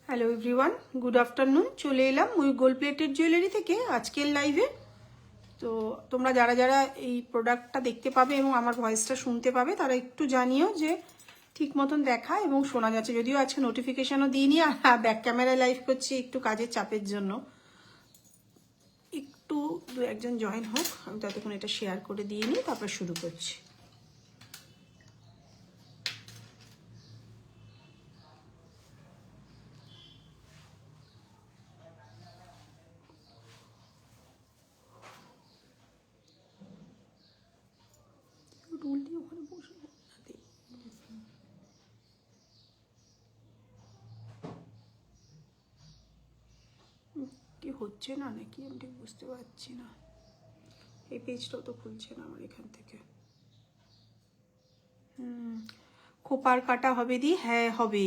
Hello everyone, good afternoon. চলে এলাম ওই গোল্ড প্লেটেড জুয়েলারি থেকে আজকের লাইভে। তো তোমরা যারা যারা এই প্রোডাক্টটা দেখতে পাবে এবং আমার ভয়েসটা শুনতে পাবে তারা একটু জানিও যে ঠিক মতন দেখা এবং শোনা যাচ্ছে। যদিও আজকে নোটিফিকেশানও দিইনি, আর ব্যাক ক্যামেরায় লাইভ করছি একটু কাজের চাপের জন্য। একটু দু একজন জয়েন হোক, আমি ততক্ষণ এটা শেয়ার করে দিয়ে নিই, তারপর শুরু করছি। কি হচ্ছে না নাকি আমি ঠিক বুঝতে পারছি না। এই পেজটাও তো খুলছে না আমার এখান থেকে। খোপার কাটা হবে দি? হ্যাঁ হবে।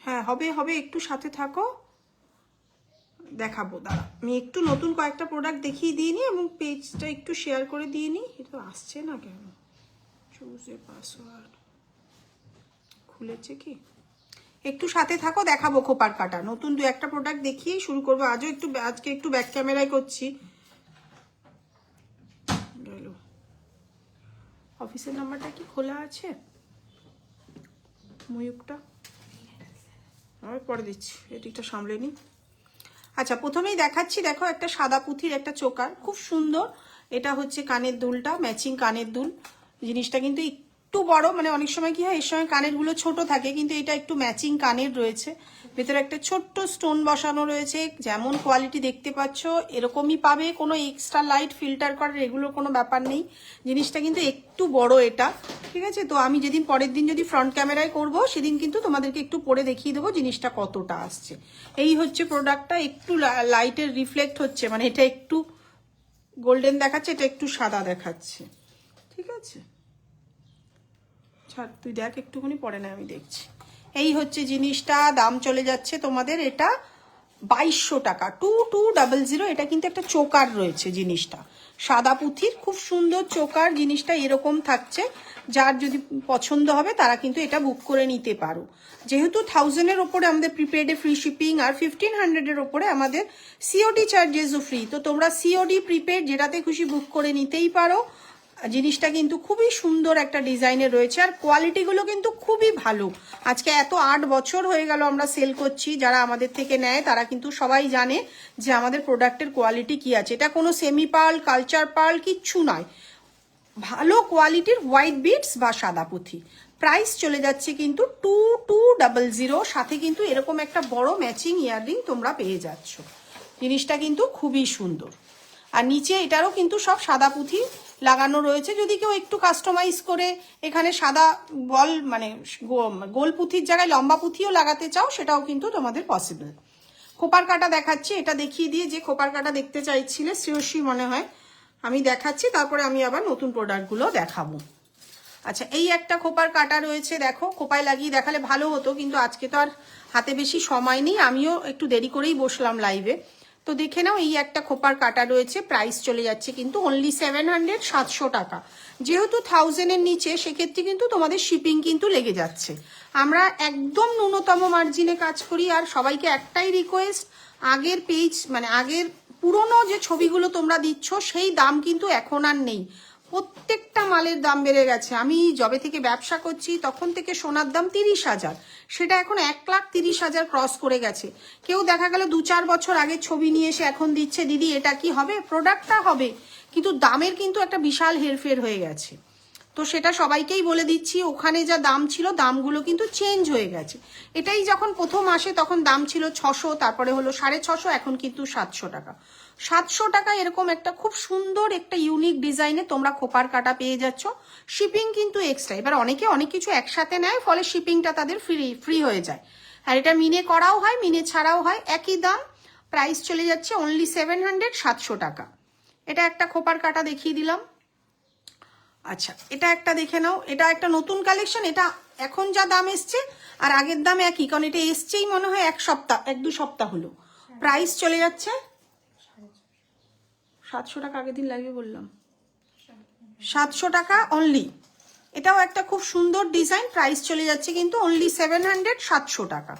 হ্যাঁ হবে হবে, একটু সাথে থাকো, দেখাবো। দাঁড়া আমি একটু নতুন কয়েকটা প্রোডাক্ট দেখিয়ে দিয়ে নিই এবং পেজটা একটু শেয়ার করে দিয়ে নিই। এটা আসছে না কেন? চুজ এ পাসওয়ার্ড খুলেছে কি? একটু সাথে থাকো, দেখাবো খোপার কাটা। নতুন দু একটা প্রোডাক্ট দেখিয়েই শুরু করবো। আজকে একটু ব্যাক ক্যামেরায় করছি। অফিসের নাম্বারটা কি খোলা আছে? ময়ূকটা আমি পরে দিচ্ছি, এদিকটা সামলে নিই। আচ্ছা, প্রথমেই দেখাচ্ছি, দেখো একটা সাদা পুঁথির একটা চোকার, খুব সুন্দর। এটা হচ্ছে কানের দুলটা, ম্যাচিং কানের দুল। জিনিসটা কিন্তু একটু বড়, মানে অনেক সময় কি হয় এর সময় কানের গুলো ছোট থাকে, কিন্তু এটা একটু ম্যাচিং কানের রয়েছে। ভেতরে একটা ছোট্ট স্টোন বসানো রয়েছে। যেমন কোয়ালিটি দেখতে পাচ্ছ এরকমই পাবে, কোনো এক্সট্রা লাইট ফিল্টার করার এগুলোর কোনো ব্যাপার নেই। জিনিসটা কিন্তু একটু বড় এটা, ঠিক আছে? তো আমি যেদিন পরের দিন যদি ফ্রন্ট ক্যামেরায় করব সেদিন কিন্তু তোমাদেরকে একটু পরে দেখিয়ে দেবো জিনিসটা কতটা আসছে। এই হচ্ছে প্রোডাক্টটা। একটু লাইটের রিফ্লেক্ট হচ্ছে, মানে এটা একটু গোল্ডেন দেখাচ্ছে, এটা একটু সাদা দেখাচ্ছে, ঠিক আছে? ছাড়, তুই দেখ একটুখানি, পরে না আমি দেখছি। এই হচ্ছে জিনিসটা। দাম চলে যাচ্ছে তোমাদের এটা 2200 টাকা, 2200। এটা কিন্তু একটা চোকার রয়েছে জিনিসটা, সাদা পুঁথির, খুব সুন্দর চোকার। জিনিসটা এরকম থাকছে। যার যদি পছন্দ হবে তারা কিন্তু এটা বুক করে নিতে পারো। যেহেতু 1000-এর ওপরে আমাদের প্রিপেডে ফ্রি শিপিং, আর 1500-এর ওপরে আমাদের সিওডি চার্জেসও ফ্রি। তো তোমরা সিওডি প্রিপেড যেটাতে খুশি বুক করে নিতেই পারো। জিনিসটা কিন্তু খুবই সুন্দর একটা ডিজাইনের রয়েছে, আর কোয়ালিটিগুলো কিন্তু খুবই ভালো। আজকে এত 8 বছর হয়ে গেল আমরা সেল করছি। যারা আমাদের থেকে নেয় তারা কিন্তু সবাই জানে যে আমাদের প্রোডাক্টের কোয়ালিটি কি আছে। এটা কোনো সেমি পার্ল, কালচার পার্ল কিচ্ছু নয়, ভালো কোয়ালিটির হোয়াইট বিটস বা সাদা পুঁথি। প্রাইস চলে যাচ্ছে কিন্তু 2200। সাথে কিন্তু এরকম একটা বড় ম্যাচিং ইয়াররিং তোমরা পেয়ে যাচ্ছ। জিনিসটা কিন্তু খুবই সুন্দর। আর নিচে এটারও কিন্তু সব সাদা পুঁথি লাগানো রয়েছে। যদি কেউ একটু কাস্টমাইজ করে এখানে সাদা বল, মানে গোল পুঁথির জায়গায় লম্বা পুঁথিও লাগাতে চাও, সেটাও কিন্তু তোমাদের পসিবল। খোপার কাটা দেখাচ্ছি, এটা দেখিয়ে দিয়ে যে খোপার কাটা দেখতে চাইছিলে শ্রেয়সী মনে হয়, আমি দেখাচ্ছি, তারপরে আমি আবার নতুন প্রোডাক্টগুলো দেখাবো। আচ্ছা, এই একটা খোপার কাটা রয়েছে, দেখো খোপায় লাগিয়ে দেখালে ভালো হতো, কিন্তু আজকে তো আর হাতে বেশি সময় নেই, আমিও একটু দেরি করেই বসলাম লাইভে। তো দেখে নাও, এই একটা খোপার কাটা রয়েছে। প্রাইস চলে যাচ্ছে কিন্তু অনলি 700 টাকা। যেহেতু 1000-এর নিচে, সেক্ষেত্রে কিন্তু তোমাদের শিপিং কিন্তু লেগে যাচ্ছে। আমরা একদম ন্যূনতম মার্জিনে কাজ করি। আর সবাইকে একটাই রিকোয়েস্ট, আগের পেজ, মানে আগের পুরনো যে ছবিগুলো তোমরা দিচ্ছ সেই দাম কিন্তু এখন আর নেই। প্রত্যেকটা মালের দাম বেড়ে গেছে। আমি যবে থেকে ব্যবসা করছি তখন থেকে সোনার দাম 30,000, সেটা এখন 1,30,000 ক্রস করে গেছে। কেউ দেখা গেল 2-4 বছর আগে ছবি নিয়ে এসে এখন দিচ্ছে, দিদি এটা কি হবে? প্রোডাক্টটা হবে, কিন্তু দামের কিন্তু একটা বিশাল হেরফের হয়ে গেছে। তো সেটা সবাইকেই বলে দিচ্ছি, ওখানে যা দাম ছিল দামগুলো কিন্তু চেঞ্জ হয়ে গেছে। এটাই যখন প্রথম আসে তখন দাম ছিল 600, তারপরে হলো 650, এখন কিন্তু 700 টাকা। 700 টাকা এরকম একটা খুব সুন্দর একটা ইউনিক ডিজাইনে তোমরা খোপার কাটা পেয়ে যাচ্ছ। শিপিং কিন্তু এক্সট্রা। এবার অনেকে অনেক কিছু একসাথে নেয়, ফলে শিপিংটা তাদের ফ্রি হয়ে যায়। আর এটা মিনে করাও হয়, মিনে ছাড়াও হয়, একই দাম। প্রাইস চলে যাচ্ছে অনলি 700 টাকা। এটা একটা খোপার কাটা দেখিয়ে দিলাম। আচ্ছা, এটা একটা দেখে নাও, এটা একটা নতুন কালেকশন। এটা এখন যা দাম এসছে আর আগের দাম একই, কারণ এটা এসছেই মনে হয় 1-2 সপ্তাহ হলো। প্রাইস চলে যাচ্ছে 700 টাকা। আগের দিন লাইভে বললাম 700 টাকা অনলি। এটাও একটা খুব সুন্দর ডিজাইন, প্রাইস চলে যাচ্ছে কিন্তু অনলি 700, 700 টাকা।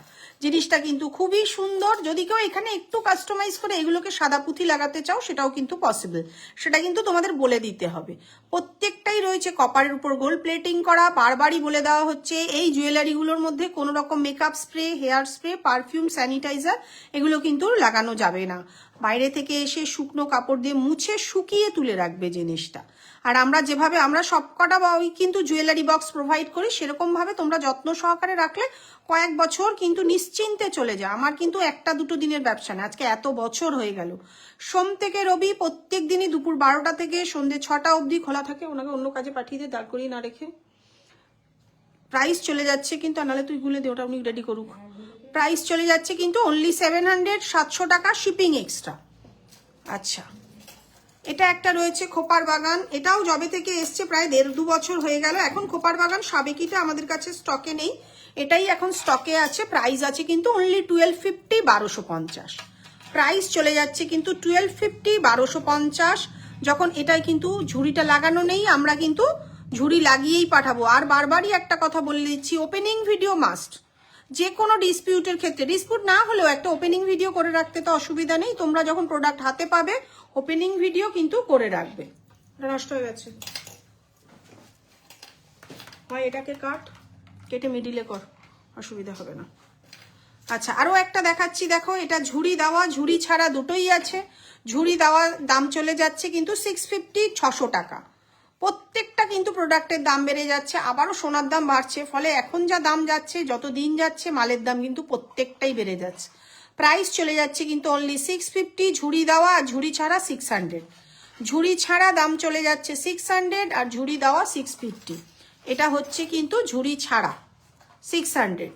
জিনিসটা কিন্তু খুবই সুন্দর। যদি কেউ এখানে একটু কাস্টমাইজ করে এগুলোকে সাদা পুঁথি লাগাতে চাও সেটাও কিন্তু পসিবল, সেটা কিন্তু তোমাদের বলে দিতে হবে। প্রত্যেকটাই রয়েছে কপারের উপর গোল্ড প্লেটিং করা। বারবারই বলে দেওয়া হচ্ছে এই জুয়েলারিগুলোর মধ্যে কোনো রকম makeup spray, hair spray, perfume, sanitizer এগুলো কিন্তু লাগানো যাবে না। বাইরে থেকে এসে শুকনো কাপড় দিয়ে মুছে শুকিয়ে তুলে রাখবে জিনিসটা। আর আমরা যেভাবে আমরা সবকটা ওই কিন্তু জুয়েলারি বক্স প্রোভাইড করি, সেরকম ভাবে তোমরা যত্ন সহকারে রাখলে কয়েক বছর কিন্তু নিশ্চিন্তে চলে যায়। আমার কিন্তু একটা দুটো দিনের ব্যবসা না, আজকে এত বছর হয়ে গেল। সোম থেকে রবি প্রত্যেক দিনই দুপুর 12টা থেকে সন্ধ্যে 6টা অবধি খোলা থাকে। ওনাকে অন্য কাজে পাঠিয়ে দিয়ে দাঁড় করিয়ে না রেখে। প্রাইস চলে যাচ্ছে কিন্তু, নাহলে তুই গুলে দে, ওটা উনি রেডি করুক। প্রাইস চলে যাচ্ছে কিন্তু অনলি 700, 700 টাকা, শিপিং এক্সট্রা। আচ্ছা, এটা একটা রয়েছে খোপার বাগান। এটাও জবে থেকে এসছে প্রায় 1.5-2 বছর হয়ে গেল। এখন খোপার বাগান সাবেকিটা আমাদের কাছে স্টকে নেই, এটাই এখন স্টকে আছে। প্রাইস আছে কিন্তু অনলি 1250, 1250। প্রাইস চলে যাচ্ছে কিন্তু 1250, 1250। যখন এটাই কিন্তু ঝুড়িটা লাগানো নেই, আমরা কিন্তু ঝুড়ি লাগিয়েই পাঠাবো। আর বারবারই একটা কথা বলে দিচ্ছি, ওপেনিং ভিডিও মাস্ট। যে কোনো ডিসপিউটের ক্ষেত্রে, ডিসপিউট না হলেও একটা ওপেনিং ভিডিও করে রাখতে তো অসুবিধা নেই। তোমরা যখন প্রোডাক্ট হাতে পাবে ওপেনিং ভিডিও কিন্তু করে রাখবে। এটা নষ্ট হয়ে গেছে, হয় এটাকে কাট, কেটে মিডিলে কর, অসুবিধা হবে না। আচ্ছা, আরও একটা দেখাচ্ছি, দেখো এটা ঝুড়ি দেওয়া, ঝুড়ি ছাড়া দুটোই আছে। ঝুড়ি দেওয়া দাম চলে যাচ্ছে কিন্তু 650, 600 টাকা। প্রত্যেকটা কিন্তু প্রোডাক্টের দাম বেড়ে যাচ্ছে, আবারও সোনার দাম বাড়ছে। ফলে এখন যা দাম যাচ্ছে, যত দিন যাচ্ছে মালের দাম কিন্তু প্রত্যেকটাই বেড়ে যাচ্ছে। প্রাইস চলে যাচ্ছে কিন্তু অনলি 650, ঝুড়ি দেওয়া আর ঝুড়ি ছাড়া 600। ঝুড়ি ছাড়া দাম চলে যাচ্ছে 600 আর ঝুড়ি দেওয়া 650। এটা হচ্ছে কিন্তু ঝুড়ি ছাড়া 600।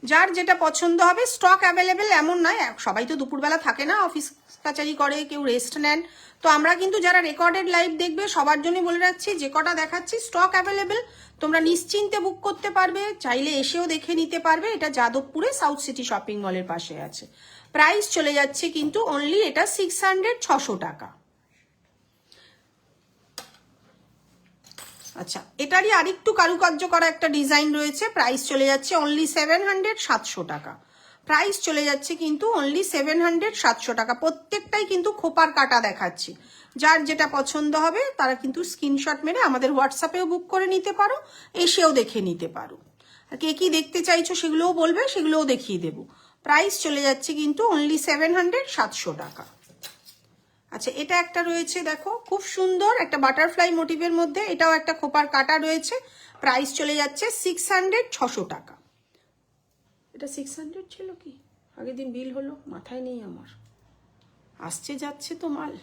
যার যেটা পছন্দ হবে, স্টক অ্যাভেলেবেল এমন নয়, সবাই তো দুপুরবেলা থাকে না, অফিস কাচারি করে, কেউ রেস্ট নেন। তো আমরা কিন্তু যারা রেকর্ডেড লাইভ দেখবে সবার জন্য বলে রাখছি, যে কটা দেখাচ্ছি স্টক অ্যাভেলেবেল, তোমরা নিশ্চিন্তে বুক করতে পারবে, চাইলে এসেও দেখে নিতে পারবে। এটা যাদবপুরে সাউথ সিটি শপিং মলের পাশে আছে। প্রাইস চলে যাচ্ছে কিন্তু অনলি এটা 600, 600 টাকা। আচ্ছা, এটারই আরেকটু কারুকার্য করা একটা ডিজাইন রয়েছে। প্রাইস চলে যাচ্ছে অনলি 700, 700 টাকা। প্রাইস চলে যাচ্ছে কিন্তু অনলি 700, 700 টাকা। প্রত্যেকটাই কিন্তু খোপার কাটা দেখাচ্ছি। যার যেটা পছন্দ হবে তারা কিন্তু স্ক্রিনশট মেরে আমাদের হোয়াটসঅ্যাপেও বুক করে নিতে পারো, এসেও দেখে নিতে পারো। আর কে কি দেখতে চাইছো সেগুলোও বলবে, সেগুলোও দেখিয়ে দেবো। প্রাইস চলে যাচ্ছে কিন্তু অনলি 700, 700 টাকা। আচ্ছা, এটা একটা রয়েছে, দেখো খুব সুন্দর একটা বাটারফ্লাই মোটিভের মধ্যে, এটাও একটা খোপার কাটা রয়েছে। প্রাইস চলে যাচ্ছে 600, 600 টাকা। এটা 600 ছিল কি আগের দিন বিল হলো, মাথায় নেই আমার, আসছে যাচ্ছে তো মাল।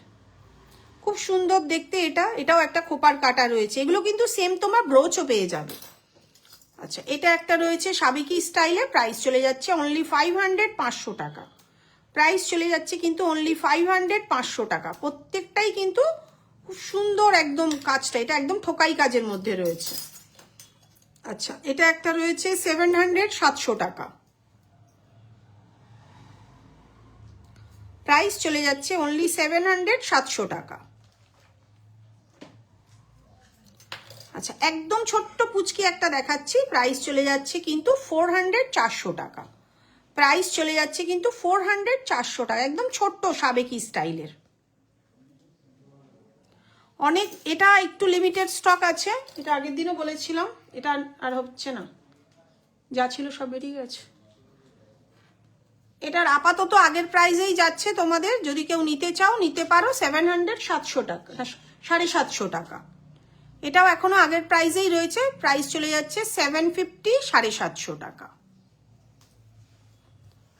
খুব সুন্দর দেখতে এটা, এটাও একটা খোপার কাটা রয়েছে। এগুলো কিন্তু সেম তোমার ব্রোচও পেয়ে যাবে। আচ্ছা, এটা একটা রয়েছে সাবেকি স্টাইলে। প্রাইস চলে যাচ্ছে অনলি 500, 500 টাকা। প্রাইস চলে যাচ্ছে কিন্তু অনলি 500, 500 টাকা। প্রত্যেকটাই কিন্তু খুব সুন্দর একদম কাজটা, এটা একদম ঠোকাই কাজের মধ্যে রয়েছে। আচ্ছা, এটা একটা রয়েছে 700, 700 টাকা। প্রাইস চলে যাচ্ছে অনলি 700, 700 টাকা। আচ্ছা, একদম ছোট্ট পুচকি একটা দেখাচ্ছি। প্রাইস চলে যাচ্ছে কিন্তু 400, 400 টাকা। প্রাইস চলে যাচ্ছে কিন্তু 400, 400 টাকা। একদম ছোট্ট সাবেকি স্টাইলের অনেক। এটা একটু লিমিটেড স্টক আছে, এটা আগের দিনও বলেছিলাম। এটা আর হচ্ছে না, যা ছিল সব বেরিয়ে গেছে। এটার আপাতত আগের প্রাইসেই যাচ্ছে তোমাদের, যদি কেউ নিতে চাও নিতে পারো। 700, 700 টাকা, 750 টাকা। এটাও এখনো আগের প্রাইসেই রয়েছে। প্রাইস চলে যাচ্ছে 750, 750 টাকা।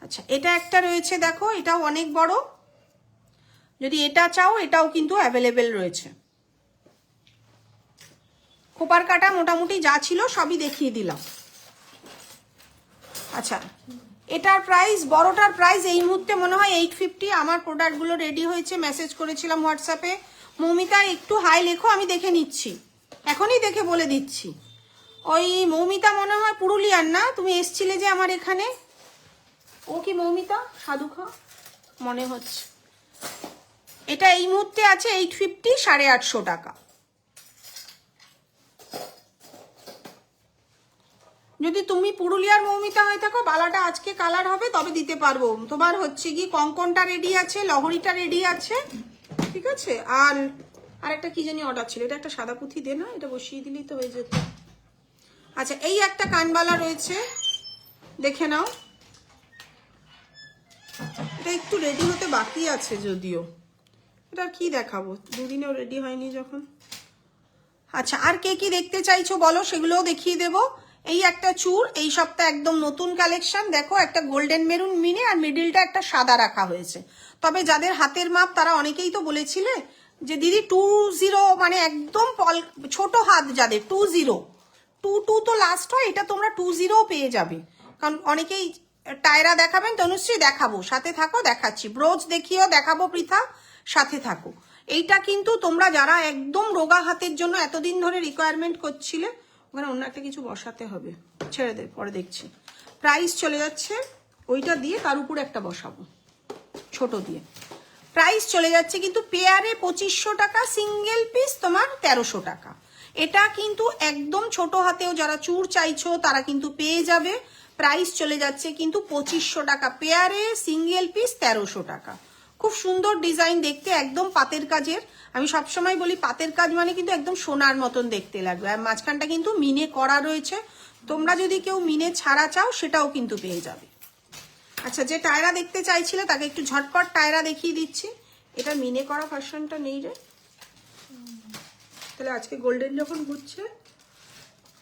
আচ্ছা, এটা একটা রয়েছে, দেখো এটাও অনেক বড়, যদি এটা চাও এটাও কিন্তু অ্যাভেলেবেল রয়েছে। খোপার কাটা মোটামুটি যা ছিল সবই দেখিয়ে দিলাম। আচ্ছা, এটার প্রাইস, বড়টার প্রাইস এই মুহূর্তে মনে হয় 850। আমার প্রোডাক্টগুলো রেডি হয়েছে, মেসেজ করেছিলাম হোয়াটসঅ্যাপে। মৌমিতা একটু হাই লেখো, আমি দেখে নিচ্ছি, এখনই দেখে বলে দিচ্ছি। ওই মৌমিতা মনে হয় পুরুলিয়ার না, তুমি এসছিলে যে আমার এখানে, ও কি মৌমিতা সাধুখা মনে হচ্ছে। এটা এই মুহূর্তে আছে 850, 850 টাকা। যদি তুমি পুরুলিয়ার মৌমিতা হয়ে থাকো, বালাটা আজকে কালার হবে তবে দিতে পারবো। তোমার হচ্ছে কি কঙ্কনটা রেডি আছে, লহরিটা রেডি আছে, ঠিক আছে। আর একটা কি জানি অর্ডার ছিল, এটা একটা সাদা পুঁথি দে না, এটা বসিয়ে দিলেই তো হয়ে যেত। আচ্ছা, এই একটা কানবালা রয়েছে, দেখে নাও। এটা একটু রেডি হতে বাকি আছে যদিও, এটা কি দেখাবো, দুদিনেও রেডি হয়নি যখন। আচ্ছা, আর কে কি দেখতে চাইছো বলো, সেগুলোও দেখিয়ে দেবো। এই একটা চূড়, এই সপ্তাহে একদম নতুন কালেকশন। দেখো, একটা গোল্ডেন মেরুন মিনে আর মিডিলটা একটা সাদা রাখা হয়েছে। তবে যাদের হাতের মাপ তারা অনেকেই তো বলেছিলে যে দিদি 20, মানে একদম ছোট হাত যাদের 20, 22 তো লাস্ট হয়, এটা তোমরা 20 পেয়ে যাবে। কারণ অনেকেই টায়রা দেখাবেন, তনুশ্রী দেখাবো, সাথে থাকো, দেখাচ্ছি। ব্রোচ দেখিও, দেখাবো পৃথা, সাথে থাকো। এইটা কিন্তু তোমরা যারা একদম রোগা হাতের জন্য এতদিন ধরে রিকোয়ারমেন্ট করছিলে, ওখানে অন্য একটা কিছু বসাতে হবে, ছেড়ে দে, পরে দেখছি। প্রাইস চলে যাচ্ছে ওইটা দিয়ে, তার উপরে একটা বসাবো ছোট দিয়ে। প্রাইস চলে যাচ্ছে কিন্তু পেয়ারে 2500 টাকা, সিঙ্গেল পিস তোমার 1300 টাকা। এটা কিন্তু একদম ছোট হাতেও যারা চূড় চাইছো তারা কিন্তু পেয়ে যাবে। প্রাইস চলে যাচ্ছে কিন্তু 2500 টাকা পেয়ারে, সিঙ্গেল পিস 1300 টাকা। খুব সুন্দর ডিজাইন দেখতে, একদম পাতের কাজের। আমি সবসময় বলি পাতের কাজ মানে কিন্তু একদম সোনার মতন দেখতে লাগবে। আর মাঝখানটা কিন্তু মিনে করা রয়েছে, তোমরা যদি কেউ মিনে ছাড়া চাও সেটাও কিন্তু পেয়ে যাবে। আচ্ছা, যে টায়রা দেখতে চাইছিলে তাকে একটু ঝটপট টায়রা দেখিয়ে দিচ্ছি। এটা মিনে করা ভার্সনটা নেই রে, তাহলে আজকে গোল্ডেন যখন ঘুরছে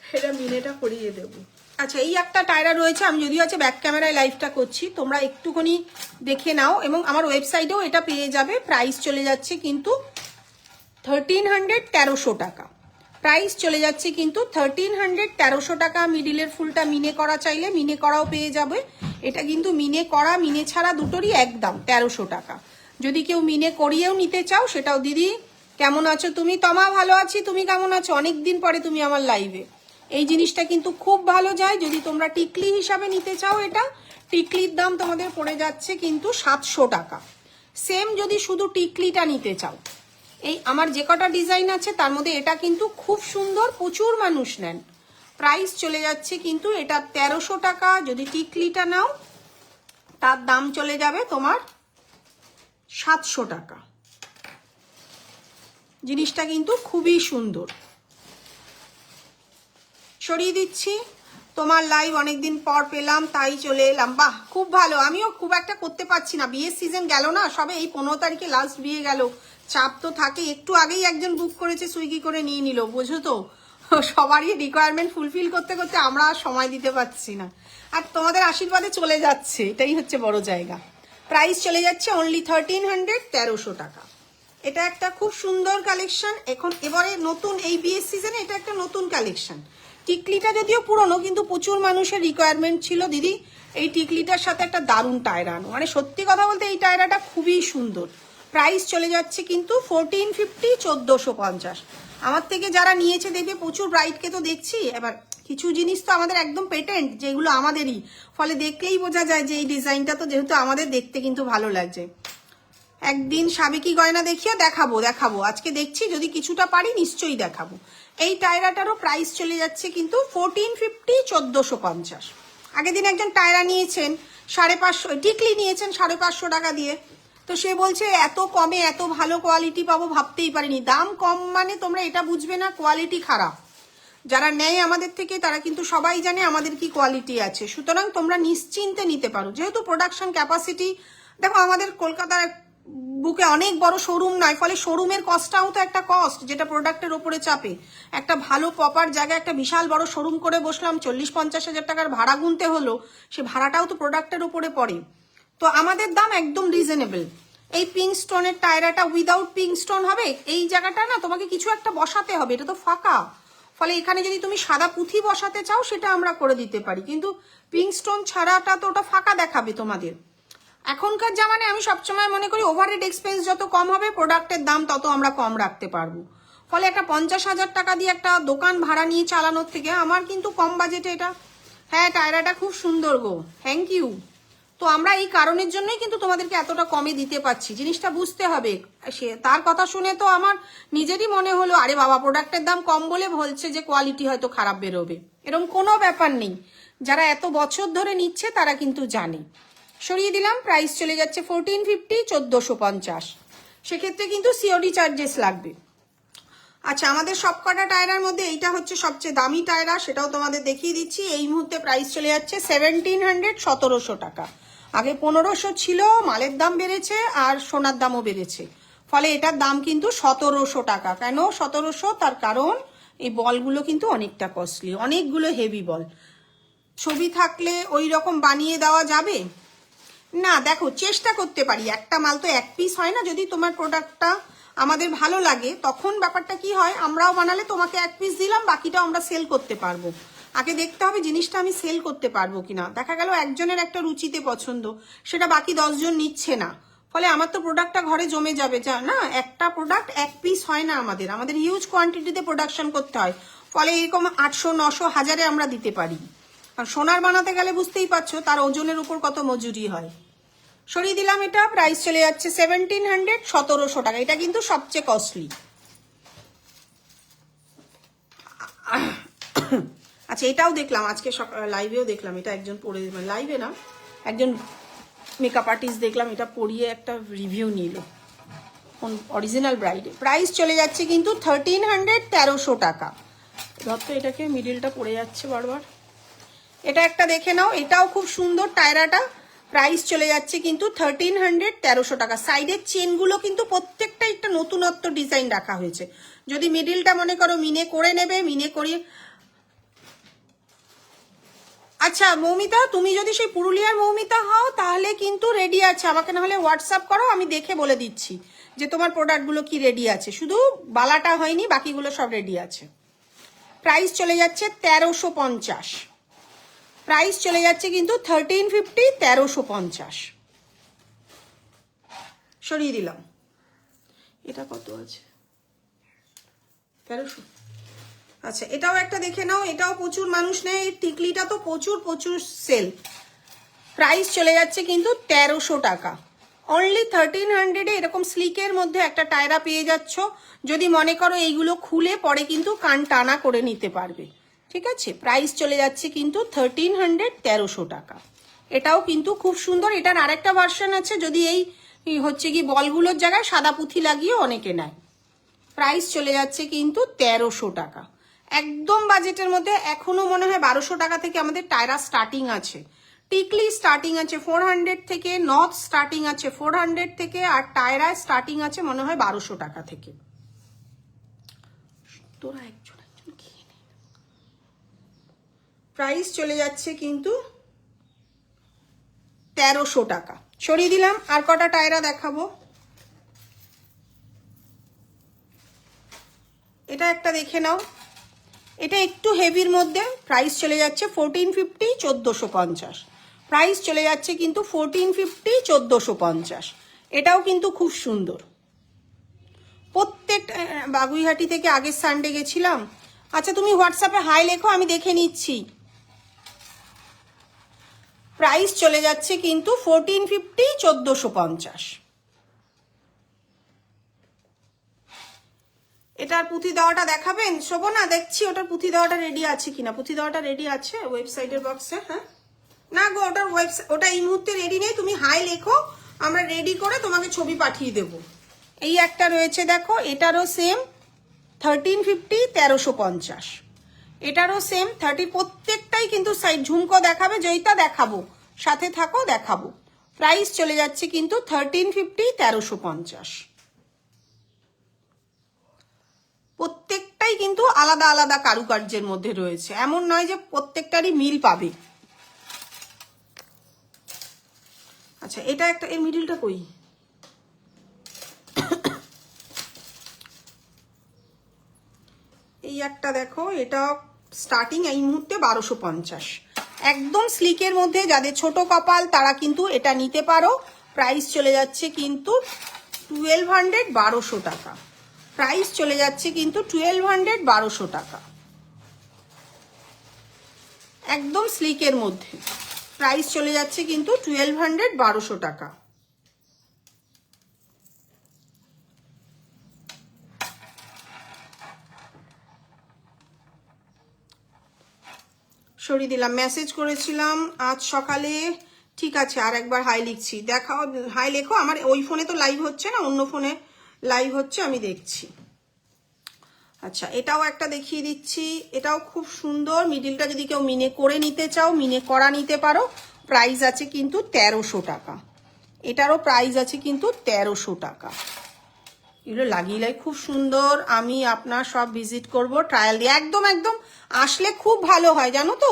এটা মিনেটা করিয়ে দেবো। আচ্ছা, এই একটা টায়রা রয়েছে, আমি যদিও আছে ব্যাক ক্যামেরায় লাইভটা করছি, তোমরা একটুখানি দেখে নাও, এবং আমার ওয়েবসাইটেও এটা পেয়ে যাবে। প্রাইস চলে যাচ্ছে কিন্তু 1300, 1300 টাকা। প্রাইস চলে যাচ্ছে কিন্তু 1300, 1300 টাকা। মিডিলের ফুলটা মিনে করা চাইলে মিনে করাও পেয়ে যাবে। এটা কিন্তু মিনে করা মিনে ছাড়া দুটোরই একদম 1300 টাকা। যদি কেউ মিনে করিয়েও নিতে চাও সেটাও। দিদি কেমন আছো তুমি? তমা ভালো আছি, তুমি কেমন আছো? অনেকদিন পরে তুমি আমার লাইভে। এই জিনিসটা কিন্তু খুব ভালো যায়। যদি তোমরা টিকলি হিসাবে নিতে চাও, এটা টিকলির দাম তোমাদের পড়ে যাচ্ছে কিন্তু 700 টাকা। সেম যদি শুধু টিকলিটা নিতে চাও, এই আমার যে কটা ডিজাইন আছে তার মধ্যে এটা কিন্তু খুব সুন্দর, প্রচুর মানুষ নেন। প্রাইস চলে যাচ্ছে কিন্তু এটা 1300 টাকা। যদি টিকলিটা নাও তার দাম চলে যাবে তোমার 700 টাকা। জিনিসটা কিন্তু খুবই সুন্দর। সরিয়ে দিচ্ছি, তোমার লাইভ অনেকদিন পর পেলাম তাই চলে এলাম। বাহ, খুব ভালো। আমিও খুব একটা করতে পারছি না, বিয়ের সিজন গেল না, সবে এই 15 তারিখে লাস্ট বিয়ে গেল। চাপ তো থাকে, একটু আগেই একজন বুক করেছে, সুইগি করে নিয়ে নিল, বোঝো তো। সবারই রিকোয়ারমেন্ট ফুলফিল করতে করতে আমরা আর সময় দিতে পারছি না। আর তোমাদের আশীর্বাদে চলে যাচ্ছে, এটাই হচ্ছে বড় জায়গা। প্রাইস চলে যাচ্ছে অনলি 1300, 1300 টাকা। এটা একটা খুব সুন্দর কালেকশন। এবারে নতুন এই বিয়ের সিজনে এটা একটা নতুন কালেকশন। টিকলিটা যদিও পুরনো, কিন্তু প্রচুর মানুষের রিকোয়ারমেন্ট ছিল দিদি এই টিকলিটার সাথে একটা দারুণ টায়রা আনো। মানে সত্যি কথা বলতে এই টায়রাটা খুবই সুন্দর। প্রাইস চলে যাচ্ছে কিন্তু 1450, 1450। আমার থেকে যারা নিয়েছে দেখবে প্রচুর ব্রাইটকে তো দেখছি। এবার কিছু জিনিস তো আমাদের একদম পেটেন্ট, যেগুলো আমাদেরই, ফলে দেখলেই বোঝা যায় যে এই ডিজাইনটা তো যেহেতু আমাদের, দেখতে কিন্তু ভালো লাগছে। একদিন সাবেকি গয়না দেখিয়ে দেখাবো আজকে দেখছি, যদি কিছুটা পারি নিশ্চয়ই দেখাবো। এই টায়রাটারও প্রাইস চলে যাচ্ছে কিন্তু 1450, 1450। আগের দিন একজন টায়রা নিয়েছেন 550, টিকলি নিয়েছেন 550 টাকা দিয়ে। তো সে বলছে এত কমে এত ভালো কোয়ালিটি পাবো ভাবতেই পারিনি। দাম কম মানে তোমরা এটা বুঝবে না কোয়ালিটি খারাপ। যারা নেয় আমাদের থেকে তারা কিন্তু সবাই জানে আমাদের কি কোয়ালিটি আছে। সুতরাং তোমরা নিশ্চিন্তে নিতে পারো, যেহেতু প্রোডাকশন ক্যাপাসিটি। দেখো, আমাদের কলকাতার বুকে অনেক বড় শোরুম নয়, ফলে শোরুমের কস্টটাও তো একটা কস্ট, যেটা প্রোডাক্টের ওপরে চাপে। একটা ভালো প্রপার জায়গায় একটা বিশাল বড় শোরুম করে বসলাম, 40-50 হাজার টাকার ভাড়া গুনতে হলো, সে ভাড়াটাও তো প্রোডাক্টের ওপরে পড়ে। তো আমাদের দাম একদম রিজনেবল। এই পিঙ্ক স্টোনের টায়রাটা উইদাউট পিঙ্ক স্টোন হবে, এই জায়গাটা না তোমাকে কিছু একটা বসাতে হবে, এটা তো ফাঁকা। ফলে এখানে যদি তুমি সাদা পুঁথি বসাতে চাও সেটা আমরা করে দিতে পারি, কিন্তু পিঙ্ক স্টোন ছাড়াটা তো ওটা ফাঁকা দেখাবে তোমাদের। এখনকার জামানে আমি সবসময় মনে করি ওভারহেড এক্সপেন্স যত কম হবে প্রোডাক্টের দাম তত আমরা কম রাখতে পারবো। ফলে একটা 50,000 টাকা দিয়ে একটা দোকান ভাড়া নিয়ে চালানোর থেকে আমার কিন্তু কম বাজেটে এটা। হ্যাঁ, টায়রাটা খুব সুন্দর গো, থ্যাংক ইউ। তো আমরা এই কারণের জন্যই কিন্তু তোমাদেরকে এতটা কমে দিতে পারছি, জিনিসটা বুঝতে হবে। সে তার কথা শুনে তো আমার নিজেরই মনে হলো আরে বাবা প্রোডাক্টের দাম কম বলে বলছে যে কোয়ালিটি হয়তো খারাপ বেরোবে, এরকম কোনো ব্যাপার নেই। যারা এত বছর ধরে নিচ্ছে তারা কিন্তু জানে। সরিয়ে দিলাম, প্রাইস চলে যাচ্ছে 1450, 1450। সেক্ষেত্রে কিন্তু সিওডি চার্জেস লাগবে। আচ্ছা, আমাদের সবকটা টায়রার মধ্যে এইটা হচ্ছে সবচেয়ে দামি টায়রা, সেটাও তোমাদের দেখিয়ে দিচ্ছি। এই মুহূর্তে প্রাইস চলে যাচ্ছে 1700, 1700 টাকা। আগে 1500 ছিল, মালের দাম বেড়েছে আর সোনার দামও বেড়েছে, ফলে এটার দাম কিন্তু 1700 টাকা। কেন 1700? তার কারণ এই বলগুলো কিন্তু অনেকটা কস্টলি, অনেকগুলো হেভি বল। ছবি থাকলে ওই রকম বানিয়ে দেওয়া যাবে না? দেখো, চেষ্টা করতে পারি, একটা মাল তো এক পিস হয় না। যদি তোমার প্রোডাক্টটা আমাদের ভালো লাগে তখন ব্যাপারটা কি হয়, আমরাও বানালে তোমাকে এক পিস দিলাম, বাকিটাও আমরা সেল করতে পারবো। আগে দেখতে হবে জিনিসটা আমি সেল করতে পারবো কিনা। দেখা গেল একজনের একটা রুচিতে পছন্দ, সেটা বাকি 10 জন নিচ্ছে না, ফলে আমার তো প্রোডাক্টটা ঘরে জমে যাবে। যা না, একটা প্রোডাক্ট এক পিস হয় না, আমাদের হিউজ কোয়ান্টিটিতে প্রোডাকশন করতে হয়, ফলে এরকম 800, 900, 1000-এ আমরা দিতে পারি। আর সোনার বানাতে গেলে বুঝতেই পারছো তার ওজনের উপর কত মজুরি হয়। সরিয়ে দিলাম, এটা প্রাইস চলে যাচ্ছে 1700, 1700 টাকা। এটা কিন্তু সবচেয়ে কস্টলি। আচ্ছা, এটাও দেখলাম আজকে লাইভেও দেখলাম, এটা একজন পরে, লাইভে না, একজন মেকআপ আর্টিস্ট দেখলাম এটা পরিয়ে একটা রিভিউ নিল অরিজিনাল ব্রাইডে। প্রাইস চলে যাচ্ছে কিন্তু 1300, 1300 টাকা। ধর তো এটাকে, মিডিলটা পড়ে যাচ্ছে বারবার। এটা একটা দেখে নাও, এটাও খুব সুন্দর টায়রাটা। প্রাইস চলে যাচ্ছে কিন্তু 1300, 1300 টাকা। সাইডের চেনগুলো কিন্তু প্রত্যেকটা একটা নতুনত্ব ডিজাইন রাখা হয়েছে। যদি মিডিলটা মনে করো মিনে করে নেবে, মিনে করিয়ে। আচ্ছা মৌমিতা, তুমি যদি সেই পুরুলিয়ার মৌমিতা হও তাহলে কিন্তু রেডি আছে, আমাকে না হলে হোয়াটসঅ্যাপ করো, আমি দেখে বলে দিচ্ছি যে তোমার প্রোডাক্টগুলো কি রেডি আছে। শুধু বালাটা হয়নি, বাকিগুলো সব রেডি আছে। প্রাইস চলে যাচ্ছে 1350। প্রাইস চলে যাচ্ছে কিন্তু 1350, 1350। সরিয়ে দিলাম। এটা কত আছে? 1300। আচ্ছা, এটাও একটা দেখে নাও, এটাও প্রচুর মানুষ নেয়, টিকলিটা তো প্রচুর প্রচুর সেল। প্রাইস চলে যাচ্ছে কিন্তু 1300 টাকা। অনলি 1300-এ এরকম স্লিকের মধ্যে একটা টায়রা পেয়ে যাচ্ছ। যদি মনে করো এইগুলো খুলে পরে কিন্তু কান টানা করে নিতে পারবে, ঠিক আছে? প্রাইস চলে যাচ্ছে কিন্তু 1300, 1300 টাকা। এটাও কিন্তু খুব সুন্দর। এটার আরেকটা ভার্সন আছে, যদি এই হচ্ছে কি বলগুলোর জায়গায় সাদা পুঁথি লাগিয়ে অনেকে নেয়। প্রাইস চলে যাচ্ছে কিন্তু 1300 টাকা, একদম বাজেটের মধ্যে। এখনো মনে হয় 1200 টাকা থেকে আমাদের টায়রা স্টার্টিং আছে। টিকলি স্টার্টিং আছে 400 থেকে, নর্থ স্টার্টিং আছে 400 থেকে, আর টায়রা স্টার্টিং আছে মনে হয় 1200 টাকা থেকে। তোরা একজন খেয়ে নে। প্রাইস চলে যাচ্ছে কিন্তু 1300 টাকা। সরিয়ে দিলাম, আর কটা টায়রা দেখাবো। এটা একটা দেখে নাও, এটা একটু হেভির মধ্যে। প্রাইস চলে যাচ্ছে 1450, 1450। প্রাইস চলে যাচ্ছে কিন্তু 1450, 1450। এটাও কিন্তু খুব সুন্দর। প্রত্যেকটা বাগুইহাটি থেকে আগের সানডে গেছিলাম। আচ্ছা, তুমি হোয়াটসঅ্যাপে হাই লেখো, আমি দেখে নিচ্ছি। প্রাইস চলে যাচ্ছে কিন্তু 1450, 1450। এটার পুঁথি দেওয়াটা দেখাবেন শোভনা? দেখছি ওটার পুঁথি দেওয়াটা রেডি আছে কিনা। পুঁথি দেওয়াটা রেডি আছে ওয়েবসাইটের বক্সে। হ্যাঁ না গো, ওটার ওয়েবসাইট, ওটা এই মুহূর্তে রেডি নেই। তুমি হাই লেখো, আমরা রেডি করে তোমাকে ছবি পাঠিয়ে দেব। এই একটা রয়েছে দেখো, এটারও সেম 1350, 1350। এটারও সেম 30। প্রত্যেকটাই কিন্তু সাইড ঝুমকো দেখাবে, জয়িতা দেখাবো, সাথে থাকো দেখাবো। প্রাইস চলে যাচ্ছে কিন্তু 1350, 1350। প্রত্যেকটাই কিন্তু আলাদা আলাদা কারুকার্যের মধ্যে রয়েছে, এমন নয় যে প্রত্যেকটারই মিল পাবে। আচ্ছা, এটা একটা, এর মিডিলটা কই? এই একটা দেখো, এটা স্টার্টিং এই মুহূর্তে 1250। একদম স্লিকের মধ্যে, যাদের ছোট কপাল তারা কিন্তু এটা নিতে পারো। প্রাইস চলে যাচ্ছে কিন্তু 1200, 1200 টাকা। প্রাইস চলে যাচ্ছে কিন্তু 1200, 1200 টাকা, একদম স্লিকের মধ্যে। প্রাইস চলে যাচ্ছে কিন্তু 1200, 1200 টাকা। সরিয়ে দিলাম, মেসেজ করেছিলাম আজ সকালে, ঠিক আছে আর একবার হাই লিখছি, দেখাও হাই লেখো। আমার ওই ফোনে তো লাইভ হচ্ছে না, অন্য ফোনে লাইভ হচ্ছে, আমি দেখছি। আচ্ছা এটাও একটা দেখিয়ে দিচ্ছি, এটাও খুব সুন্দর। মিডিলটা যদি কেউ মিনে করে নিতে চাও, মিনে করা নিতে পারো। প্রাইস আছে কিন্তু 1300 টাকা। এটারও প্রাইস আছে কিন্তু 1300 টাকা। এগুলো লাগিয়ে খুব সুন্দর। আমি আপনার সব ভিজিট করব, ট্রায়াল দিয়ে একদম একদম আসলে খুব ভালো হয় জানো তো।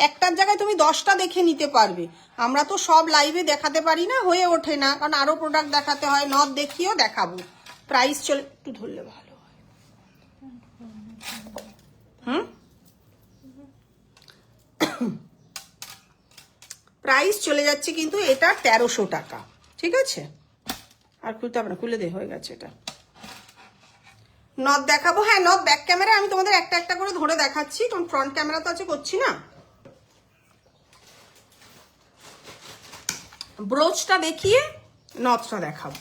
একটার জায়গায় তুমি 10টা দেখে নিতে পারবে। আমরা তো সব লাইভে দেখাতে পারি না, হয়ে ওঠে না, কারণ আরো প্রোডাক্ট দেখাতে হয়। নট দেখিয়েও দেখাবো। প্রাইস চলে একটু ধরলে ভালো হয়। প্রাইস চলে যাচ্ছে কিন্তু এটা 1300 টাকা। ঠিক আছে, আর খুলতে হবে না, খুলে দে, হয়ে গেছে এটা। নথ দেখাবো, হ্যাঁ নথ ব্যাক ক্যামেরা আমি তোমাদের একটা একটা করে ধরে দেখাচ্ছি, কারণ ফ্রন্ট ক্যামেরা তো আছে, করছি না। ব্রোচটা দেখিয়ে নথটা দেখাবো।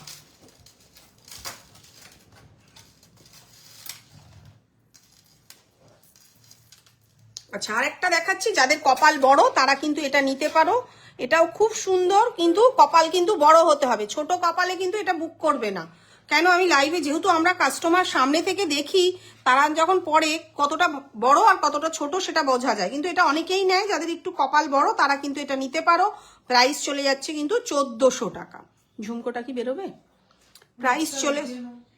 আচ্ছা আর একটা দেখাচ্ছি, যাদের কপাল বড় তারা কিন্তু এটা নিতে পারো। এটাও খুব সুন্দর, কিন্তু কপাল কিন্তু বড় হতে হবে। ছোট কপালে কিন্তু এটা বুক করবে না। কেন, আমি লাইভে যেহেতু আমরা কাস্টমার সামনে থেকে দেখি, তারা যখন পরে কতটা বড় আর কতটা ছোট সেটা বোঝা যায়। কিন্তু এটা অনেকেই নেয়, যাদের একটু কপাল বড় তারা কিন্তু এটা নিতে পারো। প্রাইস চলে যাচ্ছে কিন্তু 1400 টাকা। ঝুমকোটা কি বেরোবে? প্রাইস চলে,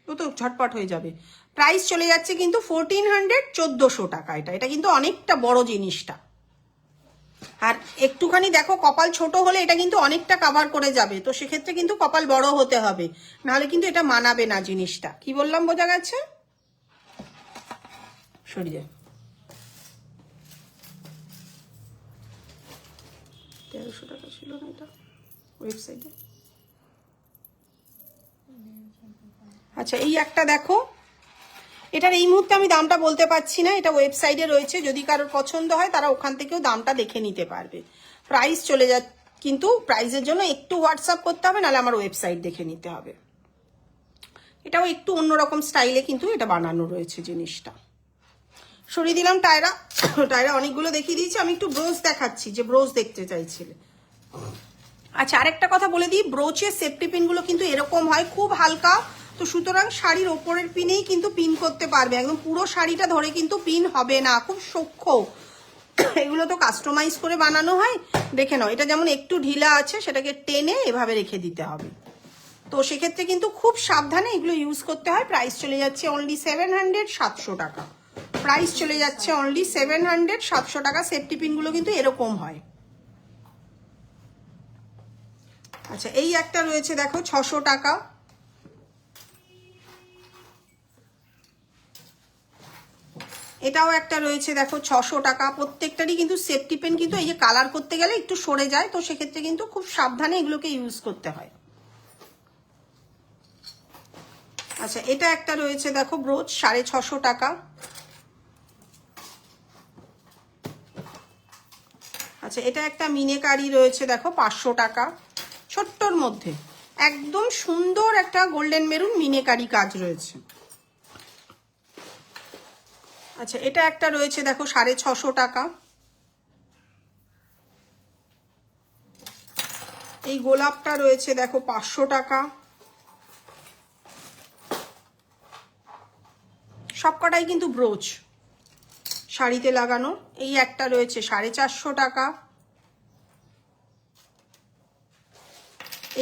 ও তো ঝটপট হয়ে যাবে। প্রাইস চলে যাচ্ছে কিন্তু 1400, 1400 টাকা। এটা কিন্তু অনেকটা বড় জিনিসটা। আর একটুখানি দেখো কপাল ছোট হলে এটা কিন্তু অনেকটা কভার করে যাবে, তো সেক্ষেত্রে কিন্তু কপাল বড় হতে হবে, নাহলে কিন্তু এটা মানাবে না জিনিসটা। কি বললাম বোঝা গেছে? সরিয়ে 1300 টাকা ছিল না এটা ওয়েবসাইটে। আচ্ছা এই একটা দেখো, এটার এই মুহূর্তে আমি দামটা বলতে পারছি না, এটা ওয়েবসাইটে রয়েছে, যদি কারোর পছন্দ হয় তারা ওখান থেকেও দামটা দেখে নিতে পারবে। প্রাইস চলে যা, কিন্তু প্রাইসের জন্য একটু হোয়াটসঅ্যাপ করতে হবে, নাহলে আমার ওয়েবসাইট দেখে নিতে হবে। এটাও একটু অন্যরকম স্টাইলে কিন্তু এটা বানানো রয়েছে জিনিসটা। সরিয়ে দিলাম টায়রা। টায়রা অনেকগুলো দেখিয়ে দিয়েছি, আমি একটু ব্রোচ দেখাচ্ছি, যে ব্রোচ দেখতে চাইছিলে। আচ্ছা আরেকটা কথা বলে দিই, ব্রোচের সেফটি পিনগুলো কিন্তু এরকম হয়, খুব হালকা, তো সুতরাং শাড়ির ওপরের পিনেই কিন্তু পিন করতে পারবে, একদম পুরো শাড়িটা ধরে কিন্তু পিন হবে না, খুব সূক্ষ্ম। এগুলো তো কাস্টমাইজ করে বানানো হয়, দেখে নাও। এটা যেমন একটু ঢিলা আছে, সেটাকে টেনে এভাবে রেখে দিতে হবে, তো সেক্ষেত্রে কিন্তু খুব সাবধানে এগুলো ইউজ করতে হয়। প্রাইস চলে যাচ্ছে অনলি 700, 700 টাকা। প্রাইস চলে যাচ্ছে অনলি 700, 700 টাকা। সেফটি পিনগুলো কিন্তু এরকম হয়। আচ্ছা এই একটা রয়েছে দেখো 600 টাকা। এটাও একটা রয়েছে দেখো 600 টাকা। প্রত্যেকটারই কিন্তু সেফটি পেন কিন্তু এই যে কালার করতে গেলে একটু সরে যায়, তো সেক্ষেত্রে কিন্তু খুব সাবধানে এগুলোকে ইউজ করতে হয়। আচ্ছা এটা একটা রয়েছে দেখো ব্রোচ, 650 টাকা। আচ্ছা এটা একটা মিনেকারি রয়েছে দেখো 500 টাকা, ছোট্টর মধ্যে একদম সুন্দর একটা গোল্ডেন মেরুন মিনেকারি কাজ রয়েছে। আচ্ছা এটা একটা রয়েছে দেখো 650 টাকা। এই গোলাপটা রয়েছে দেখো 500 টাকা। সবকটাই কিন্তু ব্রোচ শাড়িতে লাগানো। এই একটা রয়েছে 450 টাকা।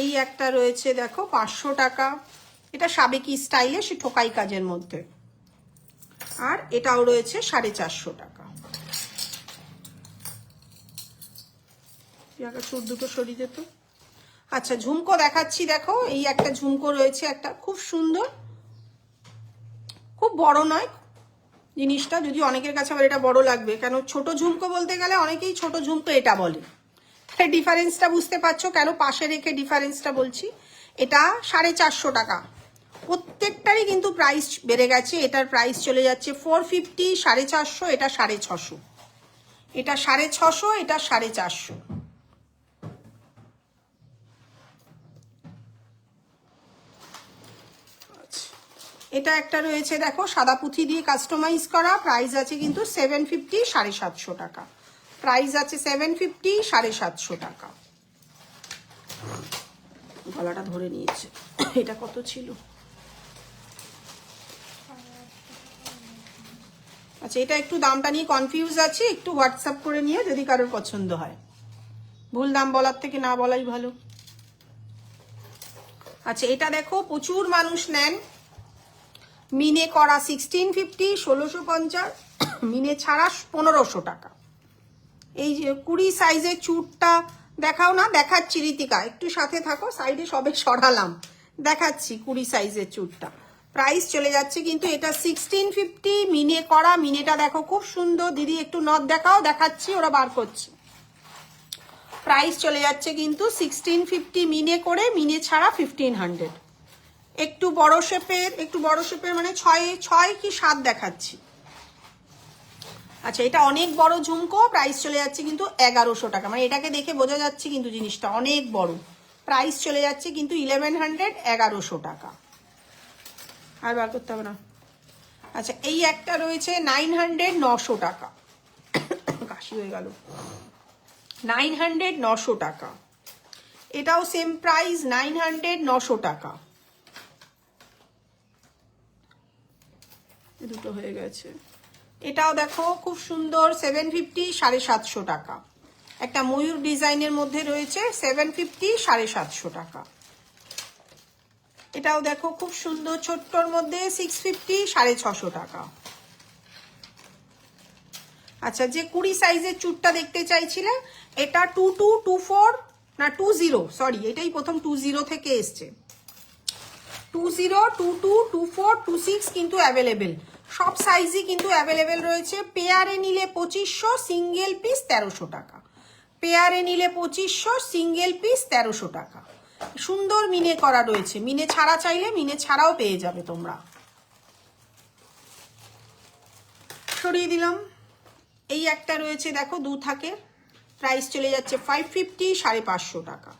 এই একটা রয়েছে দেখো 500 টাকা। এটা সাবেকি স্টাইলে, সে ঠোকাই কাজের মধ্যে। আর এটাও রয়েছে 450 টাকা। চুর দুটো সরিয়ে যেত। আচ্ছা ঝুমকো দেখাচ্ছি দেখো, এই একটা ঝুমকো রয়েছে, একটা খুব সুন্দর, খুব বড় নয় জিনিসটা, যদি অনেকের কাছে আবার এটা বড় লাগবে, কেন ছোট ঝুমকো বলতে গেলে অনেকেই ছোট ঝুমকো এটা বলে, তাহলে ডিফারেন্সটা বুঝতে পারছো কেন পাশে রেখে ডিফারেন্সটা বলছি। এটা 450 টাকা। প্রত্যেকটারই কিন্তু প্রাইস বেড়ে গেছে। এটার প্রাইস চলে যাচ্ছে 450, 450, এটা 650, এটা 650, এটা 450। এটা একটা রয়েছে দেখো সাদা পুঁথি দিয়ে কাস্টমাইজ করা, প্রাইস আছে কিন্তু 750, 750 টাকা। প্রাইস আছে 750, 750 টাকা। গলাটা ধরে নিয়েছে। এটা কত ছিল? আচ্ছা, এটা একটু দামটা নিয়ে কনফিউজ আছে, একটু হোয়াটসঅ্যাপ করে নিয়ে যদি কারোর পছন্দ হয়। ভুল দাম বলার থেকে না বলাই ভালো। আচ্ছা, এটা দেখো প্রচুর মানুষ নেন, মিনে করা 1650, 1650, মিনে ছাড়া 1500 টাকা। এই যে 20 সাইজের চুটটা দেখাও না, দেখাচ্ছি রীতিকা, একটু সাথে থাকো, সাইডে সবে সরালাম, দেখাচ্ছি 20 সাইজের চুটটা। প্রাইস চলে যাচ্ছে কিন্তু এটা 1650, মিনে করা, মিনেটা দেখো খুব সুন্দর। দিদি একটু নথ দেখাও, দেখাচ্ছি, ওরা বার করছে। প্রাইস চলে যাচ্ছে কিন্তু 1650 মিনে করে, মিনে ছাড়া 1500। একটু বড় শেপের মানে 6 কি 7 দেখাচ্ছি। আচ্ছা, এটা অনেক বড় ঝুমকো, প্রাইস চলে যাচ্ছে কিন্তু 1100 টাকা। মানে এটাকে দেখে বোঝা যাচ্ছে কিন্তু জিনিসটা অনেক বড়। প্রাইস চলে যাচ্ছে কিন্তু 1100, 1100 টাকা। আর বার করতে হবে না। আচ্ছা, এই একটা রয়েছে 900, 900 টাকা। কাশি হয়ে গেল। 900, 900 টাকা। এটাও সেম প্রাইস, 900, 900 টাকা। দুটো হয়ে গেছে। এটাও দেখো খুব সুন্দর, 750, 750 টাকা। একটা ময়ূর ডিজাইনের মধ্যে রয়েছে, 750, 750 টাকা। এটাও দেখো খুব সুন্দর, ছোট্টর মধ্যে 650, 650 টাকা। আচ্ছা, যে 20 সাইজের চুটটা দেখতে চাইছিলে, এটা 22, 24 না 20, সরি, এটাই প্রথম 20 থেকে এসছে। 20, 22, 24, 26 কিন্তু অ্যাভেলেবেল, সব সাইজই কিন্তু অ্যাভেলেবেল রয়েছে। পেয়ারে নিলে 2500, সিঙ্গেল পিস 1300 টাকা। পেয়ারে নিলে 2500, সিঙ্গেল পিস 1300 টাকা। সুন্দর মিনে করা রয়েছে, মিনে ছাড়া চাইলে মিনে ছাড়াও পেয়ে যাবে তোমরা। সরিয়ে দিলাম। এই একটা রয়েছে দেখো, 2 থাকে, প্রাইস চলে যাচ্ছে 550, 550 টাকা।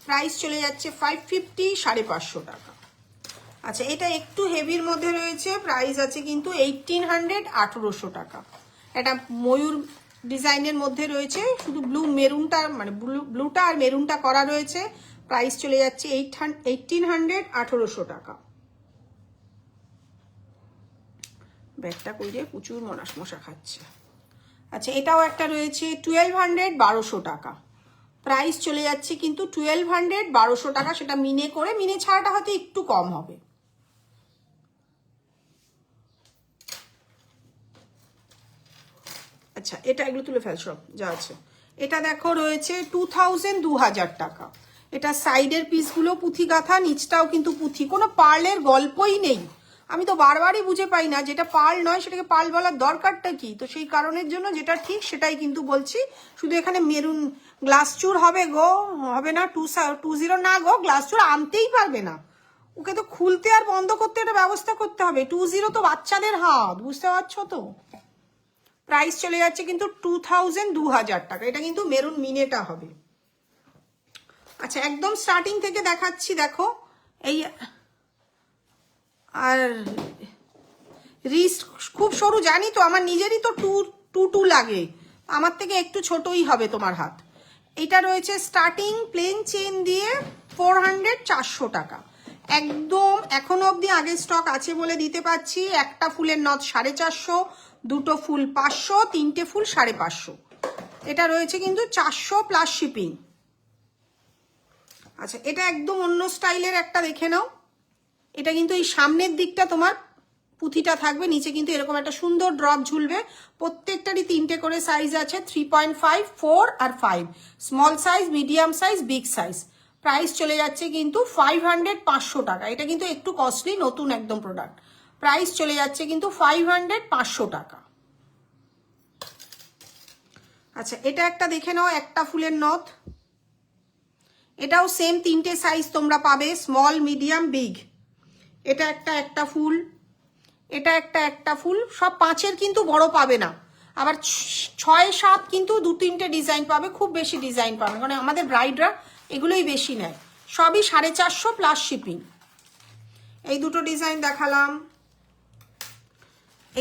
প্রাইস চলে যাচ্ছে 550, 550 টাকা। আচ্ছা, এটা একটু হেভির মধ্যে রয়েছে, প্রাইস আছে কিন্তু 1800, 1800 টাকা। এটা ময়ূর ডিজাইনের মধ্যে রয়েছে, শুধু মেরুনটা মানে ব্লুটা আর মেরুনটা করা রয়েছে। প্রাইস চলে যাচ্ছে 1800, 1800 টাকা। ব্যাগটা কইরে প্রচুর মশা খাচ্ছে। আচ্ছা, এটাও একটা রয়েছে 1200, 1200 টাকা। প্রাইস চলে যাচ্ছে কিন্তু 1200, 1200 টাকা। সেটা মিনে করে, মিনে ছাড়াটা হয়তো একটু কম হবে। আচ্ছা, এটা এগুলো তুলে ফেল সব যা আছে। এটা দেখো রয়েছে 2000, 2000 টাকা। এটা সাইডের পিসগুলো পুঁথি গাঁথা, নিচটাও কিন্তু পুঁথি, কোনো পার্লের গল্পই নেই। আমি তো বারবারই বুঝে পাই না, যেটা পার্ল নয় সেটাকে পার্ল বলার দরকারটা কি। তো সেই কারণের জন্য যেটা ঠিক সেটাই কিন্তু বলছি। শুধু এখানে মেরুন গ্লাস চুর হবে গো, হবে না 20 না গো, গ্লাস চুর আনতেই পারবে না। ওকে তো খুলতে আর বন্ধ করতে একটা ব্যবস্থা করতে হবে। 20 তো বাচ্চাদের হাত, বুঝতে পারছো তো। প্রাইস চলে যাচ্ছে কিন্তু 2000, 2000 টাকা। এটা কিন্তু মেরুন মিনেটা হবে। আচ্ছা, একদম স্টার্টিং থেকে দেখাচ্ছি দেখো। এই আর রিস্ট খুব সরু, জানি তো, আমার নিজেরই তো 2 লাগে, আমার থেকে একটু ছোটই হবে তোমার হাত। এটা রয়েছে স্টার্টিং প্লেন চেন দিয়ে 400, 400 টাকা। একদম এখনো অবধি আগের স্টক আছে বলে দিতে পারছি। একটা ফুলের নথ 450, দুটো ফুল 500, তিনটে ফুল 550। এটা রয়েছে কিন্তু 400 প্লাস শিপিং। আচ্ছা, এটা একদম অন্য স্টাইলের একটা দেখে নাও। এটা কিন্তু এই সামনের দিকটা তোমার পুঁথিটা থাকবে, নিচে কিন্তু এরকম একটা সুন্দর ড্রপ ঝুলবে। প্রত্যেকটারই 3টে করে সাইজ আছে, 3.5, 4 আর 5, small size, medium size, big size. Price চলে যাচ্ছে কিন্তু 500, 500 টাকা। এটা কিন্তু একটু কস্টলি, নতুন একদম প্রোডাক্ট। প্রাইস চলে যাচ্ছে কিন্তু 500, 500 টাকা। আচ্ছা, এটা একটা দেখে নাও, একটা ফুলের নথ। এটাও সেম 3টে সাইজ তোমরা পাবে, স্মল, মিডিয়াম, বিগ। এটা একটা ফুল, এটা একটা ফুল, সব 5-এর কিন্তু বড় পাবে না। আবার 6, 7 কিন্তু 2-3টে ডিজাইন পাবে, খুব বেশি ডিজাইন পাবে, মানে আমাদের ব্রাইডরা এগুলোই বেশি নেয়। সবই 450 প্লাস শিপিং। এই দুটো ডিজাইন দেখালাম।